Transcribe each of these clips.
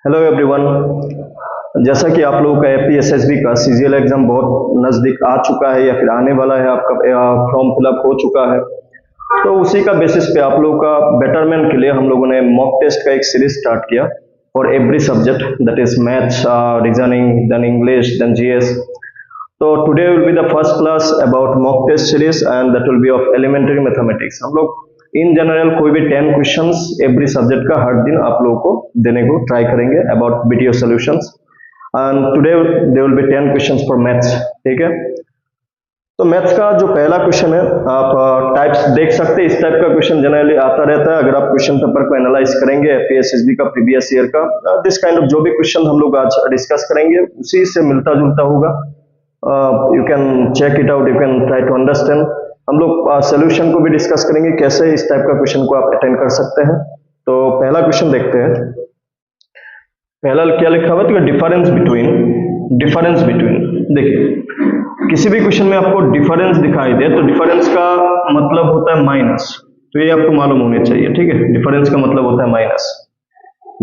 Hello everyone. जैसा कि आप लोगों का एपीएसएसबी का सीजीएल एग्जाम बहुत नज़दीक आ चुका है या फिर आने वाला है, आपका फॉर्म फिलअप हो चुका है, तो उसी का बेसिस पे आप लोगों का बेटरमेंट के लिए हम लोगों ने मॉक टेस्ट का एक सीरीज स्टार्ट किया for every subject, that is maths, reasoning, then English, then GS. तो today will be the first class about mock test series and that will be of elementary mathematics. हम लोग in general कोई भी 10 questions every subject का हर दिन आप लोगों को देने को ट्राई करेंगे about video solutions, and today there will be 10 questions for maths. ठीक है, तो मैथ्स का जो पहला क्वेश्चन है, आप टाइप्स देख सकते हैं। इस टाइप का क्वेश्चन जनरली आता रहता है अगर आप क्वेश्चन पेपर को एनालाइज करेंगे एपीएसएसबी का प्रीवियस ईयर का। दिस काइंड ऑफ जो भी क्वेश्चन हम लोग आज डिस्कस करेंगे उसी से मिलता जुलता होगा। You can check it out, you can try to understand. हम लोग सोल्यूशन को भी डिस्कस करेंगे, कैसे इस टाइप का क्वेश्चन को आप अटेंड कर सकते हैं। तो पहला क्वेश्चन देखते हैं। पहला क्या लिखा हुआ है, तो डिफरेंस बिटवीन। देखिए, किसी भी क्वेश्चन में आपको डिफरेंस दिखाई दे तो डिफरेंस का मतलब होता है माइनस, तो ये आपको मालूम होने चाहिए। ठीक है, डिफरेंस का मतलब होता है minus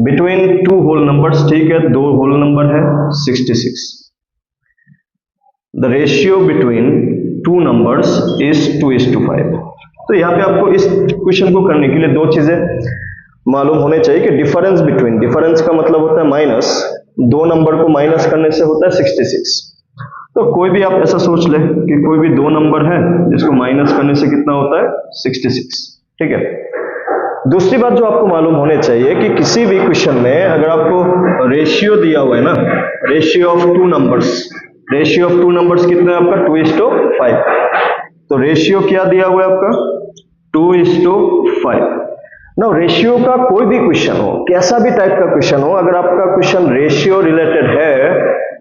between two whole numbers. ठीक है, दो होल नंबर है 66। The ratio between two numbers is 2:5। तो यहाँ पे आपको इस क्वेश्चन को करने के लिए दो चीजें मालूम होने चाहिए कि डिफरेंस बिटवीन, डिफरेंस का मतलब होता है माइनस, दो नंबर को माइनस करने से होता है 66। तो कोई भी आप ऐसा सोच ले कि कोई भी दो नंबर है जिसको माइनस करने से कितना होता है 66। ठीक है, दूसरी बात जो आपको मालूम होने चाहिए कि किसी भी क्वेश्चन में अगर आपको रेशियो दिया हुआ है ना, रेशियो ऑफ टू नंबर्स कितना है आपका 2:5। तो रेशियो क्या दिया हुआ है आपका 2:5। ना रेशियो का कोई भी क्वेश्चन हो, कैसा भी टाइप का क्वेश्चन हो, अगर आपका क्वेश्चन रेशियो रिलेटेड है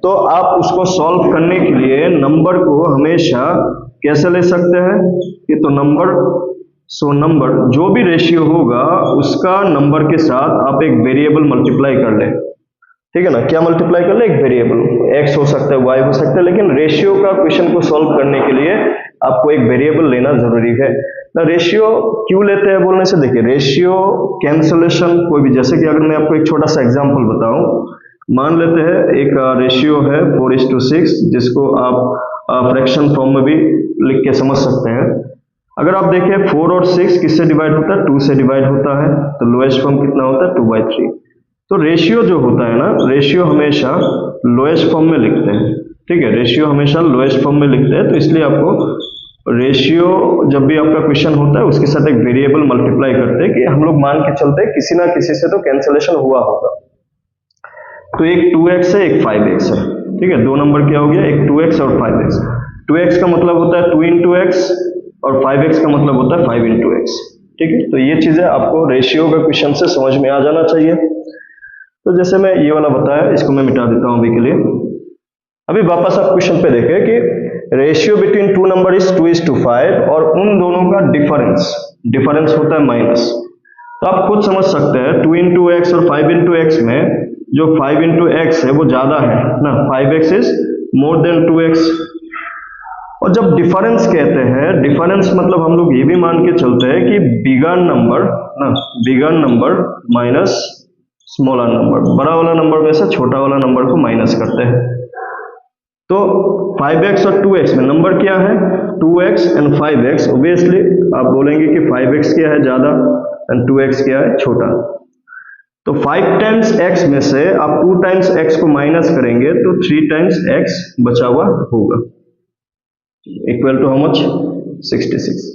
तो आप उसको सॉल्व करने के लिए नंबर को हमेशा कैसे ले सकते हैं कि तो नंबर जो भी रेशियो होगा उसका नंबर के साथ आप एक वेरिएबल मल्टीप्लाई कर ले। ठीक है ना, क्या मल्टीप्लाई कर ले, एक वेरिएबल, एक्स हो सकता है, वाई हो सकता है, लेकिन रेशियो का क्वेश्चन को सॉल्व करने के लिए आपको एक वेरिएबल लेना जरूरी है ना। रेशियो क्यों लेते हैं बोलने से, देखिए रेशियो कैंसलेशन कोई भी, जैसे कि अगर मैं आपको एक छोटा सा एग्जांपल बताऊं, मान लेते हैं एक रेशियो है 4:6 जिसको आप फ्रैक्शन फॉर्म में भी लिख के समझ सकते हैं। अगर आप देखें 4 और 6 किससे डिवाइड होता है, 2 से डिवाइड होता है, तो लोएस्ट फॉर्म कितना होता है 2/3। तो रेशियो जो होता है ना, रेशियो हमेशा लोएस्ट फॉर्म में लिखते हैं। ठीक है, रेशियो हमेशा लोएस्ट फॉर्म में लिखते हैं, तो इसलिए आपको रेशियो जब भी आपका क्वेश्चन होता है उसके साथ एक वेरिएबल मल्टीप्लाई करते हैं कि हम लोग मान के चलते हैं किसी ना किसी से तो कैंसलेशन हुआ होगा। तो एक 2x है, एक 5x है। ठीक है, दो नंबर क्या हो गया, एक 2x और 5x। 2x का मतलब होता है 2 into x और 5x का मतलब होता है 5 into x। ठीक है, तो ये चीजें आपको रेशियो का क्वेश्चन से समझ में आ जाना चाहिए। तो जैसे मैं ये वाला बताया, इसको मैं मिटा देता हूं अभी के लिए। अभी वापस आप क्वेश्चन पे देखें कि ratio between to number is 2:5 और उन दोनों का डिफरेंस होता है माइनस। तो आप खुद समझ सकते हैं 2 into x और 5 into x में जो 5 into x है वो ज्यादा है ना, 5x is more than 2x। और जब डिफरेंस कहते हैं, डिफरेंस मतलब हम लोग ये भी मान के चलते हैं कि bigger number minus smaller number, बड़ा वाला नंबर में से छोटा वाला नंबर को माइनस करते हैं। तो 5x और 2x में नंबर क्या है 2x एंड 5x। ऑब्वियसली आप बोलेंगे कि 5x क्या है ज्यादा एंड 2x क्या है छोटा। तो 5 times x में से आप 2 times x को माइनस करेंगे तो 3 times x बचा हुआ होगा, इक्वल टू हाउ मच 66।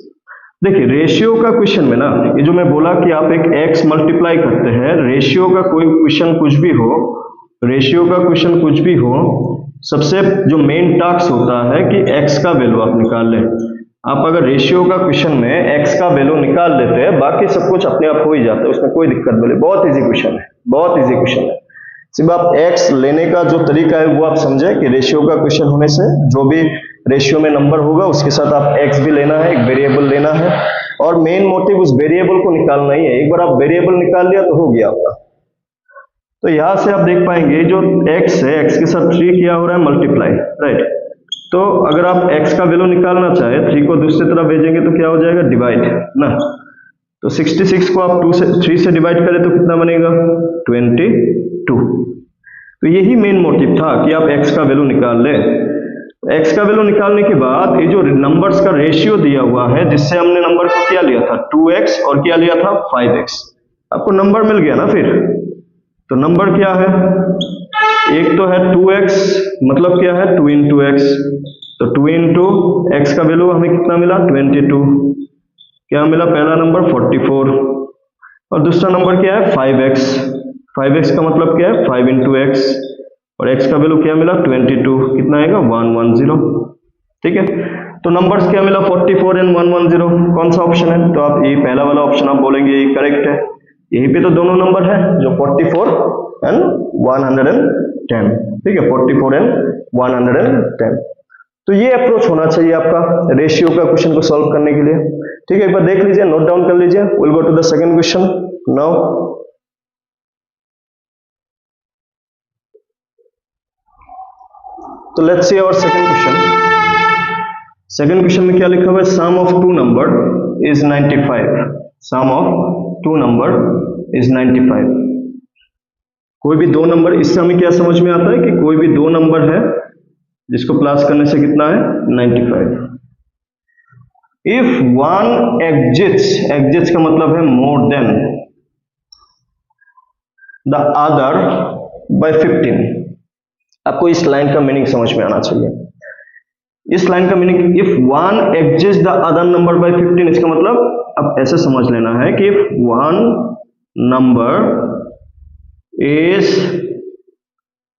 देखिए रेशियो का क्वेश्चन में ना, ये जो मैं बोला कि आप एक x मल्टीप्लाई करते हैं, रेशियो का कोई क्वेश्चन कुछ भी हो, सबसे जो मेन टास्क होता है कि x का वैल्यू आप निकाल लें। आप अगर रेशियो का क्वेश्चन में x का वैल्यू निकाल लेते हैं, बाकी सब कुछ अपने आप हो ही जाता है, उसमें कोई दिक्कत नहीं। बहुत इजी क्वेश्चन है। सिर्फ आप x लेने का जो तरीका है वो आप समझे कि रेशियो का क्वेश्चन होने से जो भी रेशियो में नंबर होगा उसके साथ आप x भी लेना है, एक वेरिएबल लेना है, और मेन मोटिव उस वेरिएबल को निकालना ही है। एक बार आप वेरिएबल निकाल लिया तो हो गया आपका। तो यहां से आप देख पाएंगे जो x है, x के साथ 3 किया हो रहा है मल्टीप्लाई, राइट। तो अगर आप x का वैल्यू निकालना चाहे 3 को दूसरी तरफ भेजेंगे तो क्या हो जाएगा डिवाइड ना। तो 66 को आप 3 से डिवाइड करें तो कितना बनेगा 22। तो यही मेन मोटिव था कि आप x का वैल्यू निकाल लें। x का वैल्यू निकालने के बाद ये जो नंबर्स का रेशियो दिया हुआ है, जिससे हमने नंबर को क्या लिया था 2x और क्या लिया था 5x, आपको नंबर मिल गया ना। फिर तो नंबर क्या है, एक तो है 2x, मतलब क्या है 2 into x, तो 2 into x का वैल्यू हमें कितना मिला 22, क्या मिला पहला नंबर 44, और दूसरा नंबर क्या है 5x, 5x का मतलब क्या है 5 into x, और x का वैल्यू क्या मिला 22, कितना आएगा 110। ठीक है, तो नंबर्स क्या मिला 44 एंड 110, कौन सा ऑप्शन है, तो आप ये पहला वाला ऑप्शन आप बोलेंगे ये करेक्ट है। यहीं पे तो दोनों नंबर है जो 44 एंड 110, ठीक है 44 एंड 110। तो ये अप्रोच होना चाहिए आपका रेशियो का क्वेश्चन को सॉल्व करने के लिए। ठीक है, एक बार देख लीजिए, नोट डाउन कर लीजिए। Will go to the second question now. तो let's see our second question. Second question में क्या लिखा हुआ है, sum of two number is 95, sum of two number is 95। कोई भी दो नंबर, इससे हमें क्या समझ में आता है कि कोई भी दो नंबर है जिसको प्लस करने से कितना है 95। इफ वन एग्जिट्स, एग्जिट्स का मतलब है more than the other by 15। आपको इस लाइन का मीनिंग समझ में आना चाहिए। इस लाइन का meaning, if one exits the other number by 15, इसका मतलब अब ऐसे समझ लेना है कि if one number is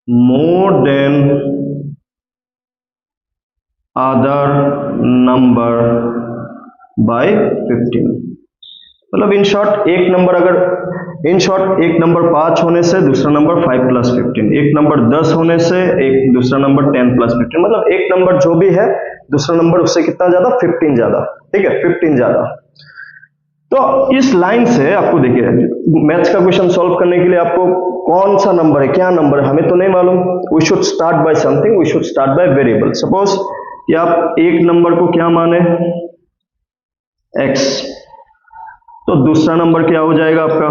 more than other number by 15, मतलब इन शॉर्ट एक नंबर अगर, इन शॉर्ट एक नंबर 5 होने से दूसरा नंबर 5 प्लस 15, एक नंबर 10 होने से एक दूसरा नंबर 10 प्लस 15, मतलब एक नंबर जो भी है दूसरा नंबर उससे कितना ज्यादा 15 ज्यादा। ठीक है, 15 ज्यादा। तो इस लाइन से आपको देखिए, मैथ्स का क्वेश्चन सॉल्व करने के लिए आपको कौन सा नंबर है, क्या नंबर है, हमें तो नहीं मालूम। We should start by something, we should start by variable. Suppose कि आप एक नंबर को क्या माने x, तो दूसरा नंबर क्या हो जाएगा आपका,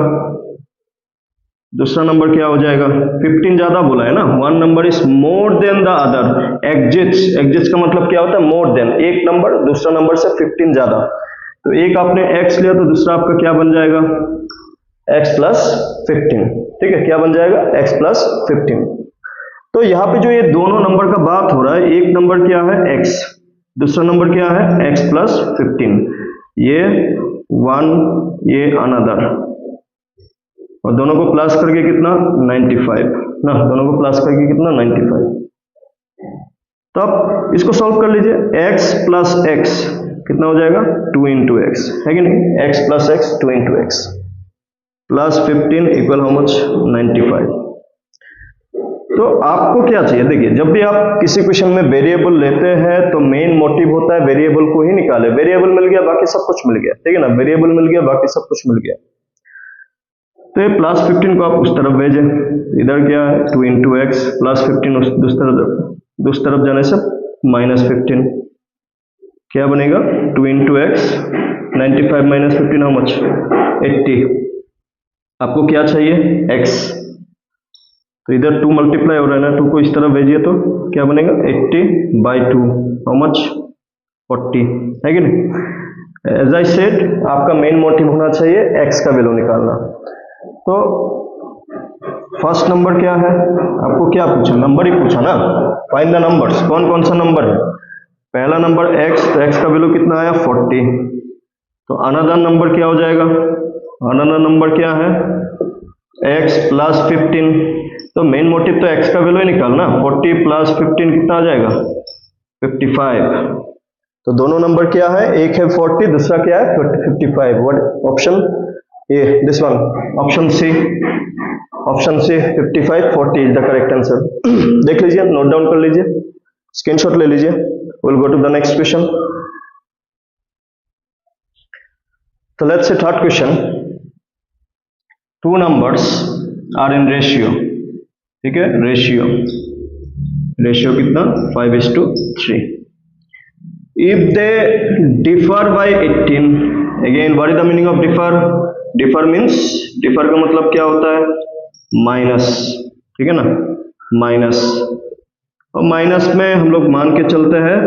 दूसरा नंबर क्या हो जाएगा 15 ज्यादा बोला है ना, one number is more than the other. Exits, exits का मतलब क्या होता है मोर देन, एक नंबर दूसरा नंबर से 15 ज्यादा। तो एक आपने x लिया तो दूसरा आपका क्या बन जाएगा x प्लस 15। ठीक है, क्या बन जाएगा x प्लस 15। तो यहाँ पे जो ये दोनों नंबर का बात हो रहा है, एक नंबर क्या है x, दूसरा नंबर क्या है x प्लस 15, ये वन ये अनदर, और दोनों को प्लस करके कितना 95 ना, दोनों को प्लस करके कितना 95। तो अब इसको सॉल्व कर लीजिए, x प्लस x कितना हो जाएगा 2 into x, है कि नहीं, x plus x 2 into x plus 15 equal how much 95। तो आपको क्या चाहिए, देखिए जब भी आप किसी क्वेश्चन में वेरिएबल लेते हैं तो मेन मोटिव होता है वेरिएबल को ही निकाले। वेरिएबल मिल गया बाकी सब कुछ मिल गया, ठीक है ना, वेरिएबल मिल गया बाकी सब कुछ मिल गया। तो ये प्लस 15 को आप उस तरफ भेजें, इधर क्या है 2 into x प्लस 15, दूसरी तरफ जाने से माइनस 15, क्या बनेगा 2 into x 95 minus 15 how much 80। आपको क्या चाहिए x, तो इधर 2 मल्टीप्लाई हो रहा है ना, 2 को इस तरफ भेजिए तो क्या बनेगा 80/2 हाउ मच 40, है कि नहीं। एज आई सेड आपका मेन मोटिव होना चाहिए x का वैल्यू निकालना। तो फर्स्ट नंबर क्या है, आपको क्या पूछा, नंबर ही पूछा ना, फाइंड द नंबर्स, कौन कौन सा नंबर है। पहला नंबर x, तो x का वैल्यू कितना आया 40, तो अनदर नंबर क्या हो जाएगा, अनदर नंबर क्या है x प्लस 15, तो मेन मोटिव तो x का वैल्यू ही निकालना, 40 प्लस 15 कितना आ जाएगा 55। तो दोनों नंबर क्या है, एक है 40 दूसरा क्या है 55। व्हाट ऑप्शन, ये this one, option C, option C 55 40 is the correct answer. देख लीजिए, नोट डाउन कर लीजिए, स्क्रीनशॉट ले लीजिए। We'll go to the next question. So let's say third question. Two numbers are in ratio. ठीक है, ratio, ratio कितना 5:3। If they differ by 18, again what is the meaning of differ? Differ means, differ का मतलब क्या होता है? Minus, ठीक है ना, माइनस। और माइनस में हम लोग मान के चलते हैं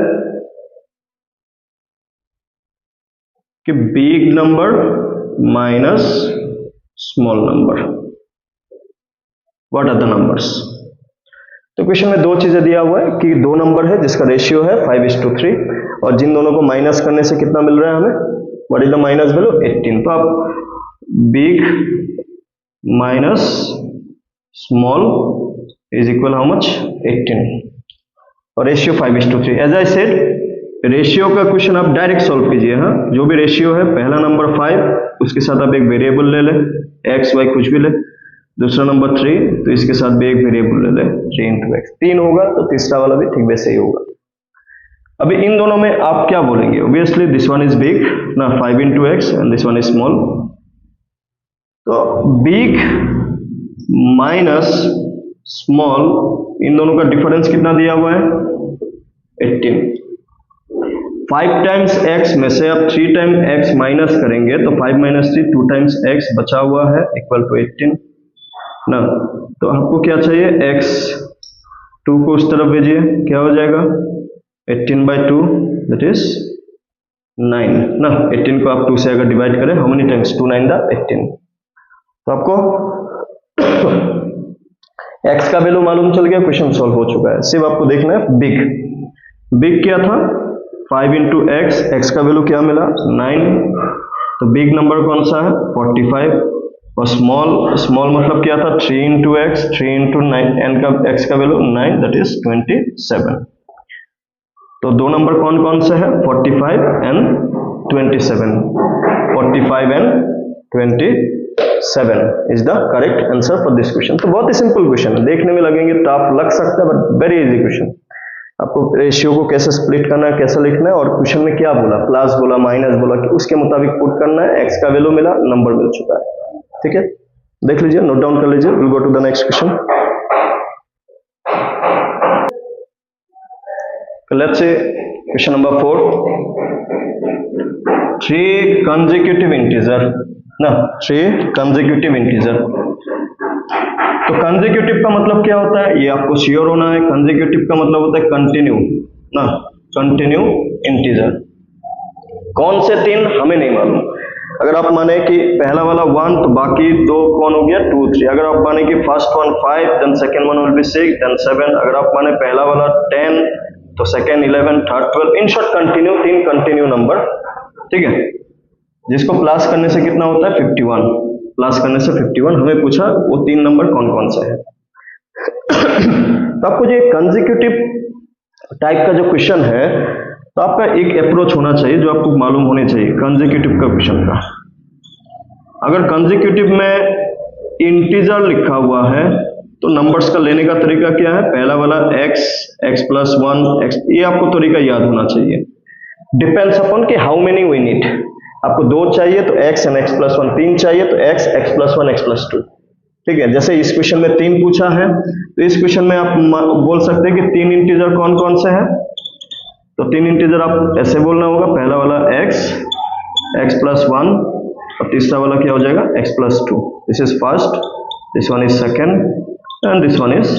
कि big number minus small number, what are the numbers? तो क्वेश्चन में दो चीजें दिया हुआ है कि दो नंबर है जिसका रेशियो है 5:3 और जिन दोनों को माइनस करने से कितना मिल रहा है हमें? What is the minus value? 18। तो आप big minus small is equal how much? 18 और ratio 5:3। As I said, ratio का क्वेश्चन आप डायरेक्ट सॉल्व कीजिए। हाँ, जो भी रेशियो है, पहला नंबर 5, उसके साथ आप एक वेरिएबल ले लें, एक्स वाई कुछ भी ले। दूसरा नंबर 3, तो इसके साथ भी एक वेरिएबल ले लें, 3 into x। 3 होगा तो तीसरा वाला भी ठीक वैसे ही होगा। अभी इन दोनों में आप क्या बोलेंगे? Obviously this one is big ना, 5 into x and this one is small. तो बिग माइनस स्मॉल, इन दोनों का डिफरेंस कितना दिया हुआ है? 18। 5 times x में से आप 3 times x माइनस करेंगे तो 5 minus 3 2 times x बचा हुआ है इक्वल टू 18 ना। तो आपको क्या चाहिए? x 2 को उस तरफ भेजिए, क्या हो जाएगा? 18/2 दैट इज 9 ना। 18 को आप 2 से अगर डिवाइड करें, हाउ मेनी टाइम्स? 2 9 18। तो आपको x का वैल्यू मालूम चल गया, क्वेश्चन सॉल्व हो चुका है। सिर्फ आपको देखना है बिग। बिग क्या था? 5 into x, x का वैल्यू क्या मिला? 9। तो बिग नंबर कौन सा है? 45। और स्मॉल, स्मॉल मतलब क्या था? 3 into x, 3 into 9, n का x का वैल्यू 9 दैट इज 27। तो दो नंबर कौन कौन से है? 45 and 27। 45 and 27 is the correct answer for this question. तो बहुत ही सिंपल क्वेश्चन है, देखने में लगेंगे टफ लग सकता है बट वेरी इजी क्वेश्चन। आपको रेशियो को कैसे स्प्लिट करना है, कैसे लिखना है, और क्वेश्चन में क्या बोला, प्लस बोला, माइनस बोला, कि उसके मुताबिक पुट करना है। एक्स का वैल्यू मिला, नंबर मिल चुका है, ठीक है। देख लीजिए, नोट डाउन कर लीजिए। Will go to the next question. Let's say question number 4, 3 consecutive integer ना, 3 कंसेक्यूटिव इंटीजर। तो कंसेक्यूटिव का मतलब क्या होता है, ये आपको श्योर होना है। कंसेक्यूटिव का मतलब होता है कंटिन्यू ना, कंटिन्यू इंटीजर। कौन से 3 हमें नहीं मालूम। अगर आप माने कि पहला वाला 1 तो बाकी दो कौन हो गया? 2 3। अगर आप माने कि first one 5 then second one will be 6 then 7। अगर आप माने पहला वाला 10 तो second 11 third 12। In short continue, 3 continue number, ठीक है, जिसको प्लस करने से कितना होता है? 51। प्लस करने से 51। हमें पूछा वो 3 नंबर कौन कौन से है। तो आपको ये कंसेक्यूटिव टाइप का जो क्वेश्चन है, तो आपका एक अप्रोच होना चाहिए जो आपको मालूम होनी चाहिए कंसेक्यूटिव का क्वेश्चन का। अगर कंसेक्यूटिव में इंटीजर लिखा हुआ है तो नंबर्स का लेने का तरीका क्या है? पहला वाला x, x+1, x, ये आपको तरीका याद होना चाहिए। डिपेंड्स अपॉन कि हाउ मेनी वी नीड। आपको 2 चाहिए तो x एंड x+1, 3 चाहिए तो x, x+1, x+2, ठीक है। जैसे इस क्वेश्चन में 3 पूछा है तो इस क्वेश्चन में आप बोल सकते हैं कि 3 इंटीजर कौन कौन से हैं। तो 3 इंटीजर आप ऐसे बोलना होगा, पहला वाला x, x+1 और तीसरा वाला क्या हो जाएगा? x+2। This is first, this one is second and this one is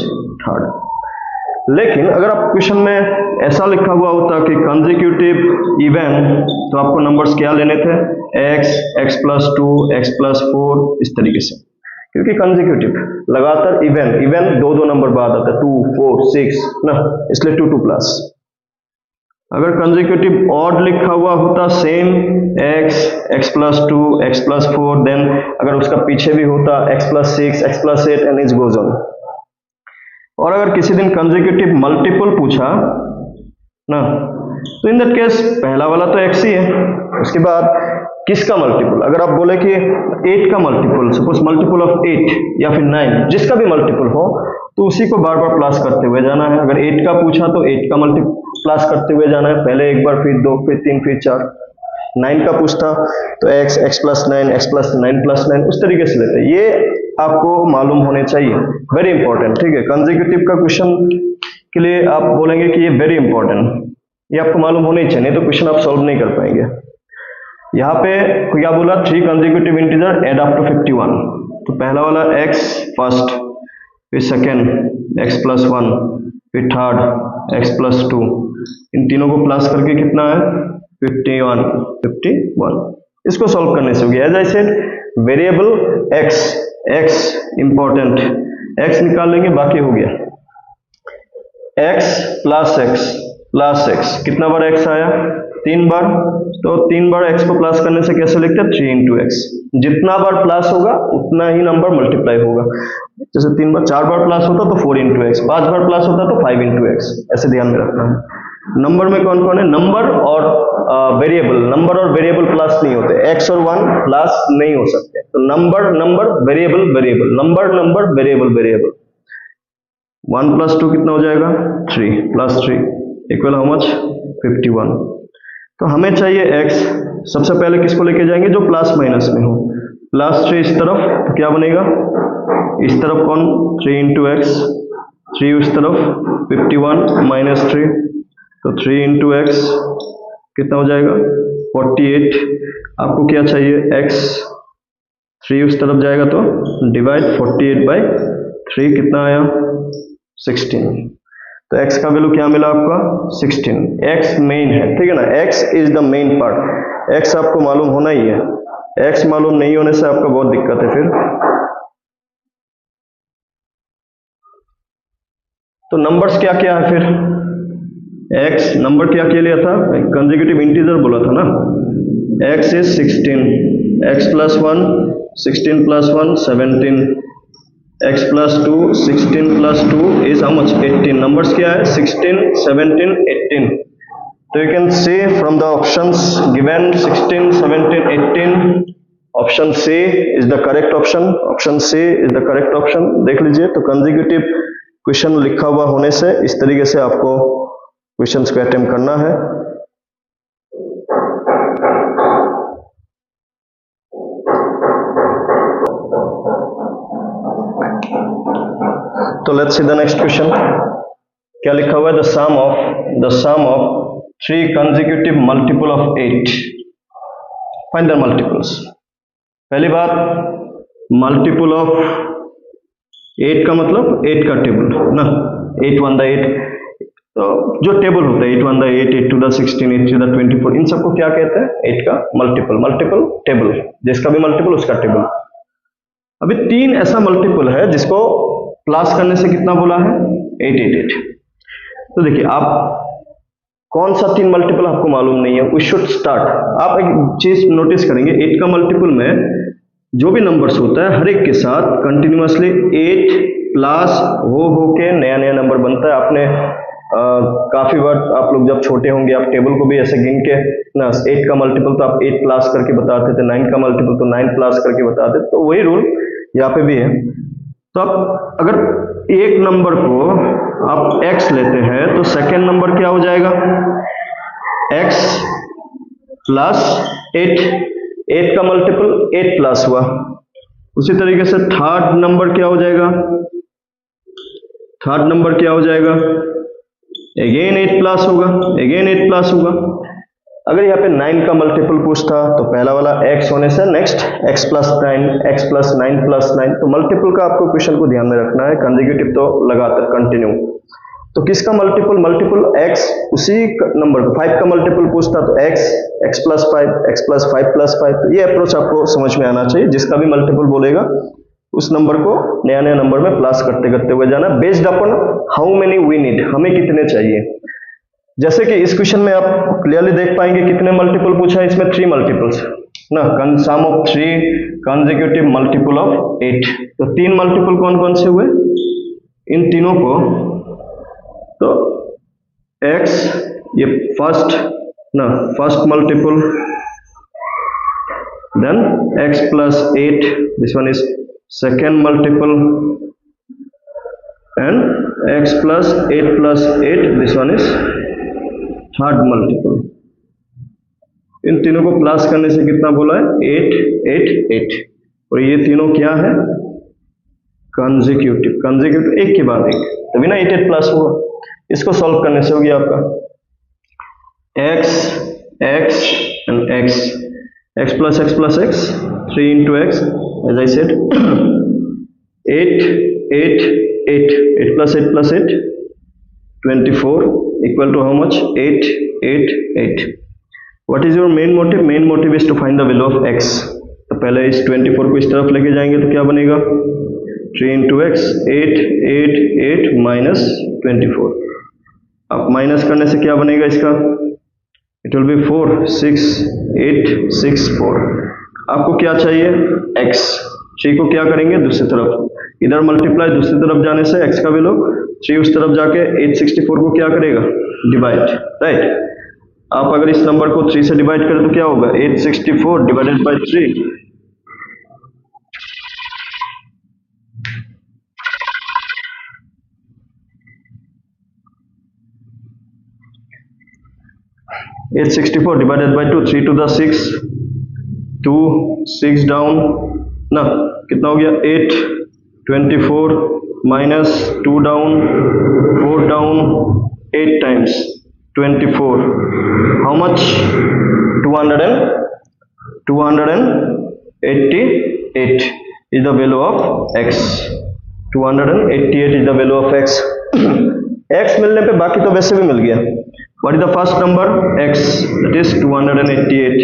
third. लेकिन अगर आप क्वेश्चन में ऐसा लिखा हुआ होता कि कंसेक्यूटिव इवन, तो आपको नंबर्स क्या लेने थे? x, x+2, x+4, इस तरीके से। क्योंकि कंसेक्यूटिव लगातार इवन, इवन 2 नंबर बाद आता है, 2 4 6 ना, इसलिए 2 2 प्लस। अगर कंसेक्यूटिव ऑड लिखा हुआ होता same x, x+2, x+4, then अगर उसका पीछे भी होता x+6, x+8 and it goes on. और अगर किसी दिन कंसेक्यूटिव मल्टीपल पूछा ना, तो इन दैट केस पहला वाला तो x ही है, उसके बाद किसका मल्टीपल? अगर आप बोले कि 8 का मल्टीपल, सपोज मल्टीपल ऑफ 8 या फिर 9, जिसका भी मल्टीपल हो तो उसी को बार बार प्लस करते हुए जाना है। अगर 8 का पूछा तो 8 का मल्टीपल प्लस करते हुए जाना है, पहले एक बार, फिर 2, फिर 3, फिर 4। 9 का पूछता तो x, x+9, x+9+9, उस तरीके से लेते हैं। ये आपको मालूम होने चाहिए, वेरी इंपॉर्टेंट, ठीक है। कंसेक्यूटिव का क्वेश्चन के लिए आप बोलेंगे कि ये वेरी इंपॉर्टेंट, ये आपको मालूम होना ही चाहिए, नहीं तो क्वेश्चन आप सॉल्व नहीं कर पाएंगे। यहाँ पे क्या बोला, 3 consecutive integer add up to 51। तो पहला वाला x फर्स्ट, फिर सेकेंड x प्लस 1, फिर थर्ड x प्लस 2, इन तीनों को प्लस करके कितना है 51। इसको सॉल्व करने से हो गया। As I said variable x important, x निकाल लेंगे, बाकी हो गया x प्लस x, कितना बार x आया 3 बार, तो 3 बार x को प्लस करने से कैसे लिखते हैं 3 इंटू एक्स। जितना बार प्लस होगा उतना ही नंबर मल्टीप्लाई होगा। जैसे 3 बार 4 बार प्लस होता तो 4 इंटू एक्स, 5 बार प्लस होता तो 5 इंटू एक्स, ऐसे ध्यान में रखना है। नंबर में कौन कौन है, नंबर और वेरिएबल, नंबर और वेरिएबल प्लस नहीं होते, x और 1 प्लस नहीं हो सकते। तो number variable number variable 1 plus 2 कितना हो जाएगा 3 प्लस 3 इक्वल हाउ मच 51। तो हमें चाहिए x, सबसे पहले किसको लेके जाएंगे जो प्लस माइनस में हो, प्लस 3 इस तरफ, तो क्या बनेगा इस तरफ कौन 3 इंटू एक्स, 3 उस तरफ 51 माइनस 3, तो 3 इंटू एक्स कितना हो जाएगा 48। आपको क्या चाहिए x, 3 उस तरफ जाएगा तो डिवाइड 48 बाई 3 कितना आया 16। तो x का वैल्यू क्या मिला आपका 16। x मेन है, ठीक है ना, x is the main part, x आपको मालूम होना ही है। x मालूम नहीं होने से आपका बहुत दिक्कत है फिर। तो नंबर्स क्या क्या है फिर, x नंबर क्या क्या लिया था, कंसेक्यूटिव इंटीजर बोला था ना, x is 16, x plus 1 16 plus 1 17, x plus 2 16 plus 2 is how much 18। numbers क्या है 16 17 18। तो you can see from the options given 16 17 18 option C is the correct option, option C is the correct option। देख लीजिए, तो consecutive question लिखा हुआ होने से इस तरीके से आपको क्वेश्चंस को अटेम्प्ट करना है। तो let's see the next question, क्या लिखा हुआ है, the sum of 3 consecutive multiple of 8, find the multiples. पहली बात, मल्टीपल ऑफ 8 का मतलब 8 का टेबल ना, 8 1 द 8, तो जो टेबल होता है 8 1 द 8 8 2 द 16 8 3 द 24, इन सबको क्या कहते हैं 8 का मल्टीपल टेबल, जिसका भी मल्टीपल उसका टेबल। अभी 3 ऐसा मल्टीपल है जिसको प्लस करने से कितना बोला है 888। तो देखिए, आप कौन सा 3 मल्टीपल आपको मालूम नहीं है, वी शुड स्टार्ट। आप एक चीज नोटिस करेंगे, 8 का मल्टीपल में जो भी नंबर्स होता है हर एक के साथ कंटिन्यूअसली 8 प्लस हो के नया नंबर बनता है। आपने काफी बार आप लोग जब छोटे होंगे आप टेबल को भी ऐसे गिन के ना, 8 का मल्टीपल तो आप 8 प्लस करके बताते थे, 9 का मल्टीपल तो 9 प्लस करके बताते थे, तो वही रूल यहाँ पे भी है। तो आप अगर एक नंबर को आप x लेते हैं तो सेकेंड नंबर क्या हो जाएगा x प्लस 8 का मल्टीपल 8 प्लस हुआ। उसी तरीके से थर्ड नंबर क्या हो जाएगा, अगेन 8 प्लस होगा, अगर यहाँ पे 9 का मल्टीपल पूछता तो पहला वाला x होने से नेक्स्ट x प्लस 9 प्लस 9। तो मल्टीपल का आपको क्वेश्चन को ध्यान में रखना है, कंसेक्यूटिव तो लगातार कंटिन्यू। तो किसका मल्टीपल x, उसी नंबर को 5 का मल्टीपल पूछता तो x प्लस 5 प्लस 5। तो ये अप्रोच आपको समझ में आना चाहिए, जिसका भी मल्टीपल बोलेगा उस नंबर को नया नंबर में प्लस करते हुए जाना, based upon how many we need, हमें कितने चाहिए। जैसे कि इस क्वेश्चन में आप क्लियरली देख पाएंगे कितने मल्टीपल पूछा है, इसमें 3 मल्टीपल्स ना, सम ऑफ 3 कंसेक्यूटिव मल्टीपल ऑफ 8। तो 3 मल्टीपल कौन कौन से हुए, इन तीनों को, तो x ये first multiple, then x plus 8, this one is second multiple, and x plus 8 this one is third multiple. इन तीनों को प्लस करने से कितना बोला है 8 और ये तीनों क्या है कंसेक्यूटिव एक के बाद एक, तभी ना 8 प्लस हुआ। इसको सॉल्व करने से हो गया आपका x and x, x plus x plus x, 3 into x, as I said. 8, 8, 8, 8 plus 8 plus 8, 24, equal to how much? 8, 8, 8. What is your main motive? Main motive is to find the value of x. तो पहले इस 24 को इस तरफ लेके जाएंगे तो क्या बनेगा? 3 into x, 8, 8, 8 minus 24. अब माइनस करने से क्या बनेगा इसका? It will be 4, 6, 8, 6, 4. आपको क्या चाहिए? x. 3 को क्या करेंगे? दूसरी तरफ, इधर मल्टीप्लाई, दूसरी तरफ जाने से x का वैल्यू 3 उस तरफ जाके 864 को क्या करेगा? Divide, right. आप अगर इस नंबर को 3 से डिवाइड करें तो क्या होगा? 864 divided by 3. Eight 64 divided by 2, 3 to the 6, 2, 6 down, ना कितना हो गया? 8, 24 minus 2 down, 4 down, 8 times 24. How much? 288 is the value of x. 288 is the value of x. x मिलने पे बाकी तो वैसे भी मिल गया. What is the first number? X, that is 288.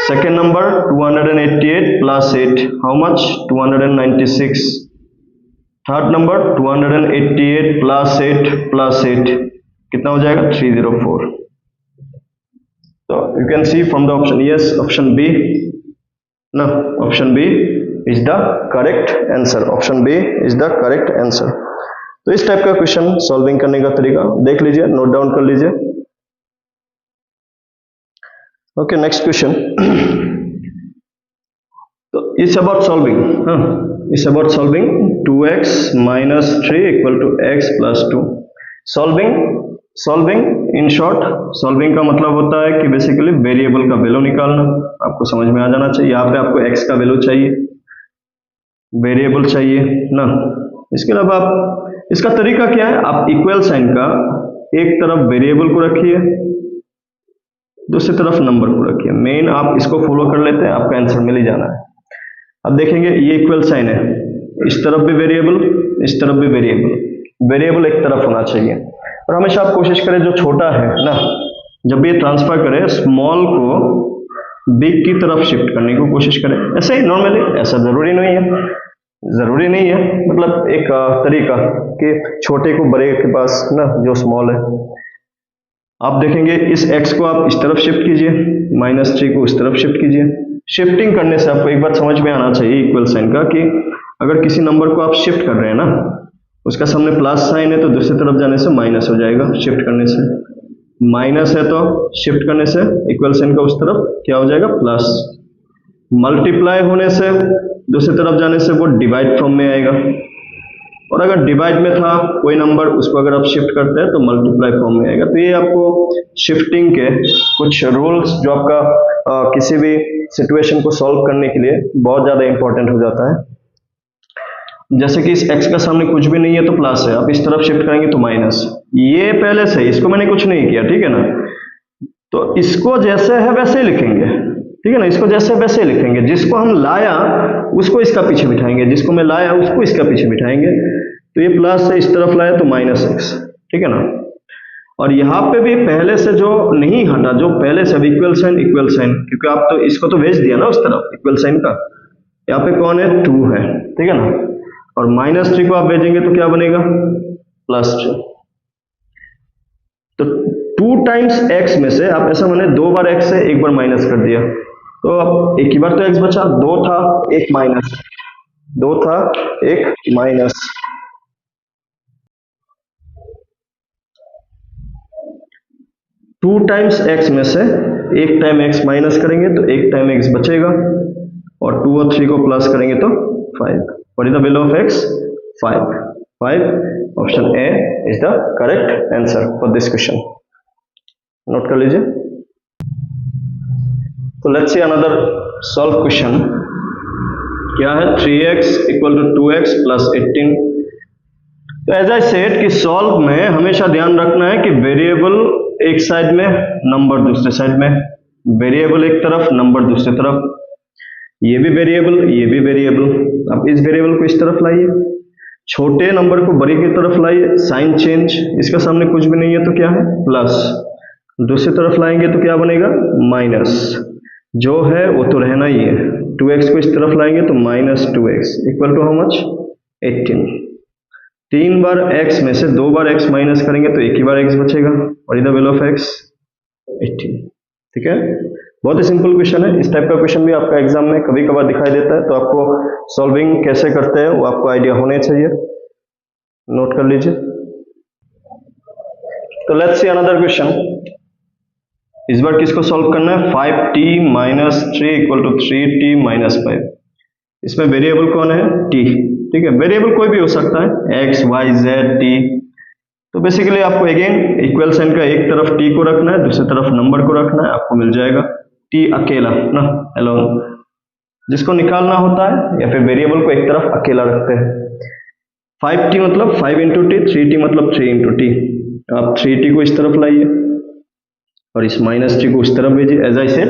Second number 288 plus 8, how much? 296. Third number 288 plus 8 plus 8, कितना हो जाएगा? 304. So you can see from the option, yes, option B, no, option B is the correct answer. Option B is the correct answer. तो इस type का question solving करने का तरीका देख लीजिए, नोट डाउन कर लीजिए. Okay, next question. तो it's about solving. It's about solving 2x minus 3 equal to x plus 2. Solving in short, solving का मतलब होता है कि बेसिकली वेरिएबल का वैल्यू निकालना. आपको समझ में आ जाना चाहिए. यहाँ पे आपको x का वैल्यू चाहिए, वेरिएबल चाहिए ना. इसके अलावा आप, इसका तरीका क्या है? आप इक्वल साइन का एक तरफ वेरिएबल को रखिए, दूसरी तरफ नंबर को रखिए. मेन आप इसको फॉलो कर लेते हैं, आपका आंसर मिल ही जाना है. अब देखेंगे ये इक्वल साइन है, इस तरफ भी वेरिएबल, इस तरफ भी वेरिएबल. वेरिएबल एक तरफ होना चाहिए. और हमेशा आप कोशिश करें जो छोटा है ना, जब ये ट्रांसफर करें, स्मॉल को बिग की तरफ शिफ्ट करने की कोशिश करें. ऐसे ही नॉर्मली, ऐसा जरूरी नहीं है, जरूरी नहीं है, मतलब एक तरीका कि छोटे को बड़े के पास ना, जो स्मॉल है. आप देखेंगे इस x को आप इस तरफ शिफ्ट कीजिए, -3 को इस तरफ शिफ्ट कीजिए. शिफ्टिंग करने से आपको एक बार समझ में आना चाहिए इक्वल साइन का, कि अगर किसी नंबर को आप शिफ्ट कर रहे हैं ना, उसका सामने प्लस साइन है तो दूसरी तरफ जाने से माइनस हो जाएगा. शिफ्ट करने से माइनस है तो शिफ्ट करने से इक्वल साइन का उस तरफ क्या हो जाएगा? प्लस. मल्टीप्लाई होने से दूसरी तरफ जाने से वो डिवाइड फॉर्म में आएगा. और अगर डिवाइड में था कोई नंबर, उसको अगर आप शिफ्ट करते हैं तो मल्टीप्लाई फॉर्म में आएगा. तो ये आपको शिफ्टिंग के कुछ रूल्स जो आपका किसी भी सिचुएशन को सॉल्व करने के लिए बहुत ज्यादा इंपॉर्टेंट हो जाता है. जैसे कि इस x का सामने कुछ भी नहीं है तो प्लस है, आप इस तरफ शिफ्ट करेंगे तो माइनस. ये पहले से, इसको मैंने कुछ नहीं किया, ठीक है ना. तो इसको जैसे है वैसे ही लिखेंगे, ठीक है ना. इसको जैसे वैसे ही लिखेंगे. जिसको हम लाया उसको इसका पीछे बिठाएंगे, जिसको मैं लाया उसको इसका पीछे बिठाएंगे. तो ये प्लस से इस तरफ लाया तो -x, ठीक है ना. और यहाँ पे भी पहले से जो नहीं हटा, जो पहले से इक्वल साइन, क्योंकि आप तो इसको तो भेज दिया ना उस तरफ इक्वल साइन का. यहाँ पे कौन है? 2 है, ठीक है ना. और -3 को आप भेजेंगे तो क्या बनेगा? +3. तो 2 टाइम्स x में से आप ऐसा मैंने 2 बार x है, 1 बार माइनस कर दिया, तो अब एक ही बार तो x बचा. 2 था 1 माइनस, 2 था 1 माइनस. टू टाइम्स x में से 1 टाइम x माइनस करेंगे तो 1 टाइम x बचेगा, और 2 और 3 को प्लस करेंगे तो 5. What is the value of x? 5. 5. Option A is the correct answer for this question. Note कर लीजिए. तो let's see another solve question. क्या है? 3x equal to 2x plus 18. तो एज आई सेड कि सॉल्व में हमेशा ध्यान रखना है कि वेरिएबल एक साइड में, नंबर दूसरे साइड में. वेरिएबल एक तरफ, नंबर दूसरी तरफ, ये भी वेरिएबल, ये भी वेरिएबल। अब इस वेरिएबल को इस तरफ लाइए, छोटे नंबर को बड़े की तरफ लाइए, साइन चेंज, इसका सामने कुछ भी नहीं है तो क्या है प्लस, दूसरी तरफ लाएंगे तो क्या बनेगा माइनस, जो है वो तो रहना ही है। 2x को इस तरफ लाएंगे तो -2x equal to how much 18। 3 बार x में से 2 बार x माइनस करेंगे तो एक ही बार x बचेगा, और द वैल्यू ऑफ x 18। ठीक है, बहुत ही सिंपल क्वेश्चन है। इस टाइप का क्वेश्चन भी आपका एग्जाम में कभी कभार दिखाई देता है, तो आपको सॉल्विंग कैसे करते हैं वो आपको आइडिया होने चाहिए, नोट कर लीजिए। तो लेट्स सी अनदर क्वेश्चन। इस बार किसको सॉल्व करना है, 5t - 3 इक्वल टू 3t - 5। इसमें वेरिएबल कौन है, t। ठीक है, वेरिएबल कोई भी हो सकता है, x, y, z, t। तो बेसिकली आपको अगेन इक्वल साइन का एक तरफ t को रखना है, दूसरी तरफ नंबर को रखना है, आपको मिल जाएगा t अकेला ना, अलोन। जिसको निकालना होता है या फिर वेरिएबल को एक तरफ अकेला रखते हैं। 5t मतलब 5 इंटू टी, 3t मतलब 3 इंटू टी। आप 3t को इस तरफ लाइए और इस -3 को उस तरफ भेजिए। एज आई सेड,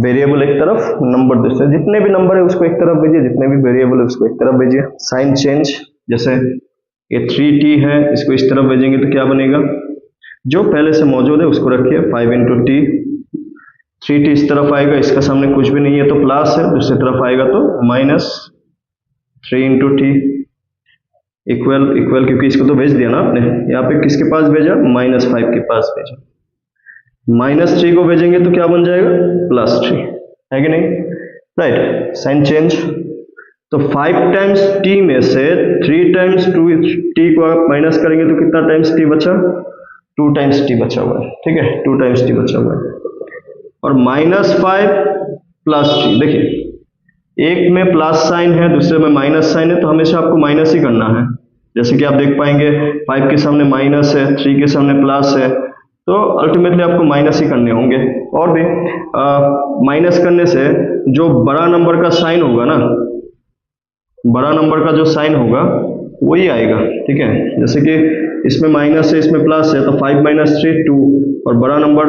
वेरिएबल एक तरफ, नंबर दूसरे, जितने भी नंबर है उसको एक तरफ भेजिए, जितने भी वेरिएबल है उसको एक तरफ भेजिए। साइन चेंज, जैसे ये 3t है, इसको इस तरफ भेजेंगे तो क्या बनेगा, जो पहले से मौजूद है उसको रखिए, 5 इंटू टी। 3t इस तरफ आएगा, इसका सामने कुछ भी नहीं है तो प्लस है, दूसरी तरफ आएगा तो -3 इंटू टी इक्वल इक्वल, क्योंकि इसको तो भेज दिया ना आपने, यहाँ पे किसके पास भेजा, -5 के पास भेजा। -3 को भेजेंगे तो क्या बन जाएगा, +3, है कि नहीं, राइट। साइन चेंज, तो 5 टाइम्स t में से 3 टाइम्स 2t को आप माइनस करेंगे तो कितना टाइम्स t बचा, 2 टाइम्स t बचा हुआ है। ठीक है, 2 टाइम्स t बचा हुआ है। और -5 + 3, देखिए एक में प्लस साइन है, दूसरे में माइनस साइन है, तो हमेशा आपको माइनस ही करना है। जैसे कि आप देख पाएंगे 5 के सामने माइनस है, 3 के सामने प्लस है, तो अल्टीमेटली आपको माइनस ही करने होंगे। और भी माइनस करने से जो बड़ा नंबर का साइन होगा ना, बड़ा नंबर का जो साइन होगा वही आएगा। ठीक है, जैसे कि इसमें माइनस है, इसमें प्लस है, तो 5 - 3 2, और बड़ा नंबर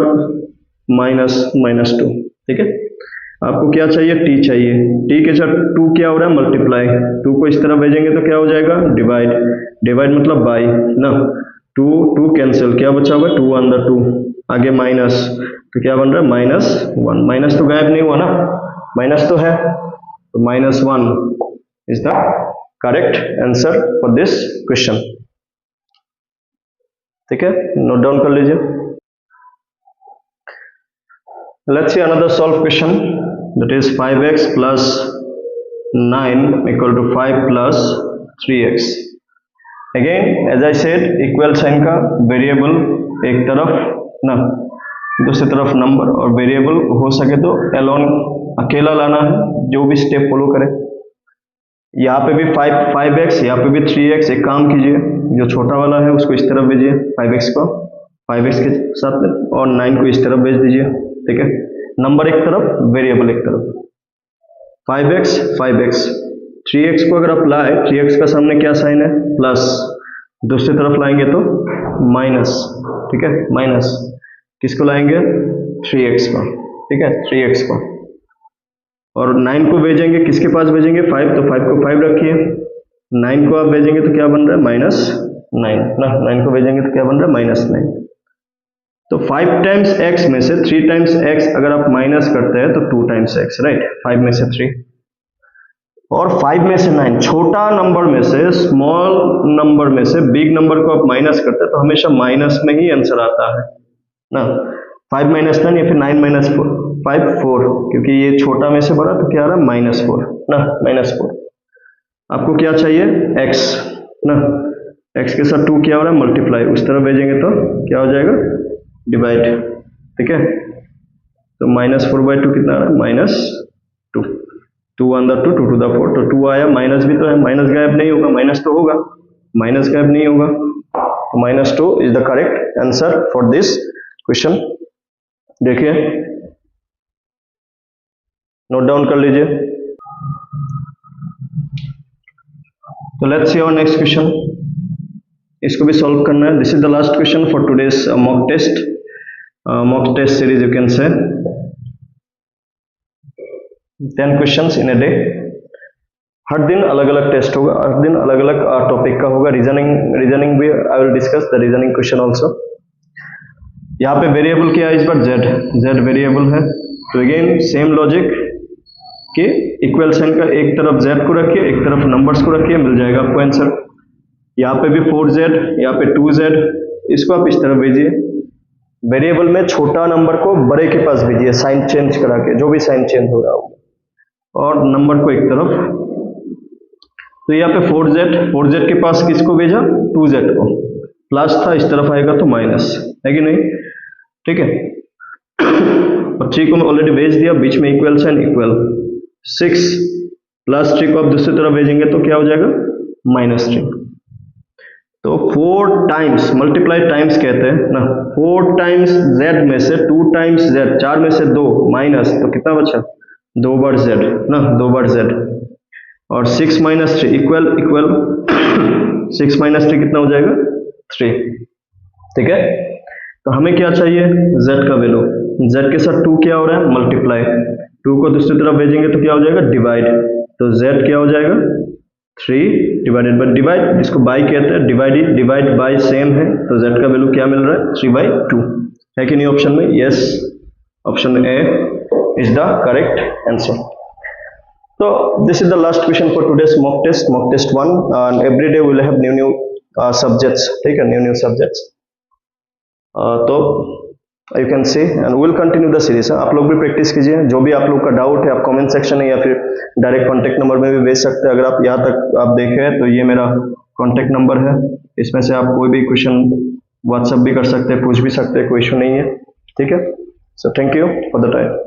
-2। ठीक है, आपको क्या चाहिए, t चाहिए। t के साथ 2 क्या हो रहा है, मल्टीप्लाई। 2 को इस तरफ भेजेंगे तो क्या हो जाएगा, डिवाइड। डिवाइड मतलब बाई ना, 2 कैंसिल, क्या बचा हुआ है, 2 अंदर 2, आगे माइनस, तो क्या बन रहा है -1। माइनस तो गायब नहीं हुआ ना, माइनस तो है, तो -1 is the correct answer for this question. ठीक है, नोट डाउन कर लीजिए। Let's see another solved question, that is 5x plus 9 equal to 5 plus 3x. Again, as I said, equal sign का वेरिएबल एक तरफ ना, दूसरी तरफ नंबर, और वेरिएबल हो सके तो एलोन अकेला लाना है, जो भी स्टेप फॉलो करे। यहाँ पे भी 5x, यहाँ पे भी 3x। एक काम कीजिए, जो छोटा वाला है उसको इस तरफ भेजिए, 5x को 5x के साथ में, और 9 को इस तरफ भेज दीजिए। ठीक है, नंबर एक तरफ, वेरिएबल एक तरफ। 5x 5x, 3x को अगर आप लाए, 3x का सामने क्या साइन है, प्लस, दूसरी तरफ लाएंगे तो माइनस। ठीक है, माइनस, किसको लाएंगे, 3x को। ठीक है, 3x को, और 9 को भेजेंगे, किसके पास भेजेंगे, 5, तो 5 को 5 रखिए। 9 को आप भेजेंगे तो क्या बन रहा है, -9 ना, 9 को भेजेंगे तो क्या बन रहा है, -9। तो 5 टाइम्स x में से 3 टाइम्स x अगर आप माइनस करते हैं तो 2 टाइम्स x, राइट। 5 में से 3 और 5 में से 9, छोटा नंबर में से, स्मॉल नंबर में से बिग नंबर को आप माइनस करते हैं तो हमेशा माइनस में ही आंसर आता है ना। 5 - 9 या फिर 9 - 5 4, क्योंकि ये छोटा में से बड़ा, तो क्या आ रहा है, -4 ना, -4। आपको क्या चाहिए, x ना, x के साथ 2 क्या हो रहा है, मल्टीप्लाई, उस तरफ भेजेंगे तो क्या हो जाएगा, डिवाइड। ठीक है, तो -4/2 कितना आ रहा है, -2। 2 अंदर 2, 2 to the 4, तो 2 आया, माइनस भी तो है, माइनस गायब नहीं होगा, माइनस तो होगा, माइनस गायब नहीं होगा, तो -2 is the correct answer for this question. देखिए, नोट डाउन कर लीजिए। तो let's see our next question, इसको भी सॉल्व करना है। This is the last question for today's mock test series, you can say. 10 questions in a day. हर दिन अलग अलग टेस्ट होगा, हर दिन अलग अलग टॉपिक का होगा। रीजनिंग भी I will discuss the reasoning question also. यहाँ पे वेरिएबल क्या है इस बार? जेड वेरिएबल है। तो अगेन सेम लॉजिक कि इक्वल साइन का एक तरफ जेड को रखिए, एक तरफ नंबर्स को रखिए, मिल जाएगा आपको आंसर। यहाँ पे भी 4z, यहाँ पे 2z, इसको आप इस तरफ भेजिए। वेरिएबल में छोटा नंबर को बड़े के पास भेजिए, साइन चेंज करा के, जो भी साइन चेंज हो रहा हो, और नंबर को एक तरफ। तो यहाँ पे 4z के पास किसको भेजा? 2z को। प्लस था, इस तरफ आएगा तो माइनस, है कि नहीं? ठीक है। और 3 को मैं ऑलरेडी भेज दिया, बीच में इक्वल साइन इक्वल। 6 प्लस 3 को आप दूसरी तरफ भेजेंगे तो क्या हो जाएगा? -3। तो 4 टाइम्स, मल्टीप्लाई टाइम्स कहते हैं ना, 4 टाइम्स z में से 2 टाइम्स z, 4 में से 2 माइनस, तो कितना बचा? 2 बार z ना, 2 बार z। और 6 - 3 इक्वल 6 - 3 कितना हो जाएगा? 3। ठीक है। तो हमें क्या चाहिए? z का वैल्यू। z के साथ 2 क्या हो रहा है? मल्टीप्लाई। 2 को दूसरी तरफ भेजेंगे तो क्या हो जाएगा? डिवाइड। तो z क्या हो जाएगा? 3 डिवाइडेड बाय, डिवाइड इसको बाई कहते हैं, डिवाइड बाय सेम है, तो z का वैल्यू क्या मिल रहा है? 3/2। है कि नहीं ऑप्शन में? Yes, option A is the correct answer. So this is the last question for today's mock test 1, and every day we will have new subjects, ठीक है, new subjects। तो you can see and we'll continue the series। आप लोग भी practice कीजिए, जो भी आप लोग का डाउट है आप कमेंट सेक्शन में या फिर डायरेक्ट कॉन्टेक्ट नंबर में भी भेज सकते हैं। अगर आप यहाँ तक आप देखे हैं तो ये मेरा कॉन्टेक्ट नंबर है, इसमें से आप कोई भी क्वेश्चन व्हाट्सएप भी कर सकते हैं, पूछ भी सकते हैं, कोई इशू नहीं है। ठीक है। So thank you for the time.